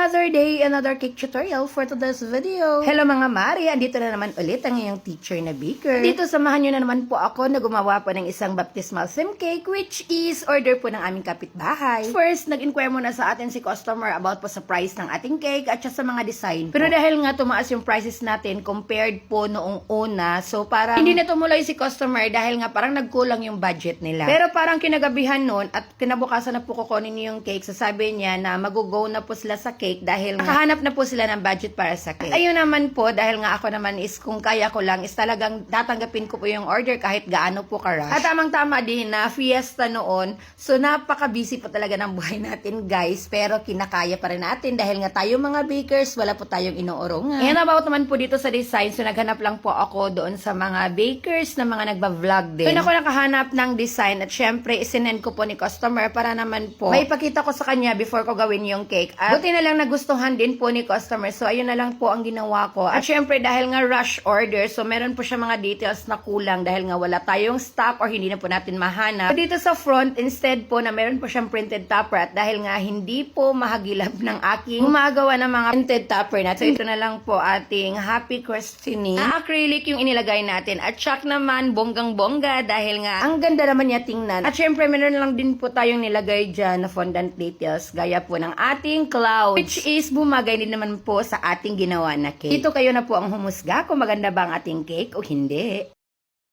Another day, another cake tutorial for today's video. Hello mga Mari, andito na naman ulit ang iyong teacher na baker. Dito samahan nyo na naman po ako na gumawa po ng isang baptismal theme cake which is order po ng aming kapitbahay. First, nag-inquire muna sa atin si customer about po sa price ng ating cake at sa mga design po. Pero dahil nga tumaas yung prices natin compared po noong una, so parang hindi na tumuloy si customer dahil nga parang nagkulang yung budget nila. Pero parang kinagabihan nun at kinabukasan na po kukunin yung cake, sasabi niya na mag-go na po sila sa cake dahil nakahanap na po sila ng budget para sa cake. At ayun naman po, dahil nga ako naman is kung kaya ko lang is talagang tatanggapin ko po yung order kahit gaano po ka-rush. At tamang-tama din na fiesta noon, so napaka-busy po talaga ng buhay natin guys, pero kinakaya pa rin natin dahil nga tayo mga bakers, wala po tayong inuurungan. And about naman po dito sa design, so naghanap lang po ako doon sa mga bakers na mga nagba-vlog din. Doon ako nakahanap ng design at syempre isinend ko po ni customer para naman po maipakita ko sa kanya before ko gawin yung cake. At buti na lang nagustuhan din po ni customer. So, ayun na lang po ang ginawa ko. At syempre, dahil nga rush order, so meron po siya mga details na kulang dahil nga wala tayong stock or hindi na po natin mahanap. So, dito sa front, instead po na meron po siyang printed topper at dahil nga hindi po mahagilap ng aking gumagawa ng mga printed topper natin. So, ito na lang po ating happy questioning. Acrylic yung inilagay natin. At check naman, bonggang-bongga dahil nga ang ganda naman niya tingnan. At syempre, meron lang din po tayong nilagay dyan na fondant details gaya po ng ating clouds, which is bumagay din naman po sa ating ginawa na cake. Dito kayo na po ang humusga kung maganda ba ang ating cake o hindi.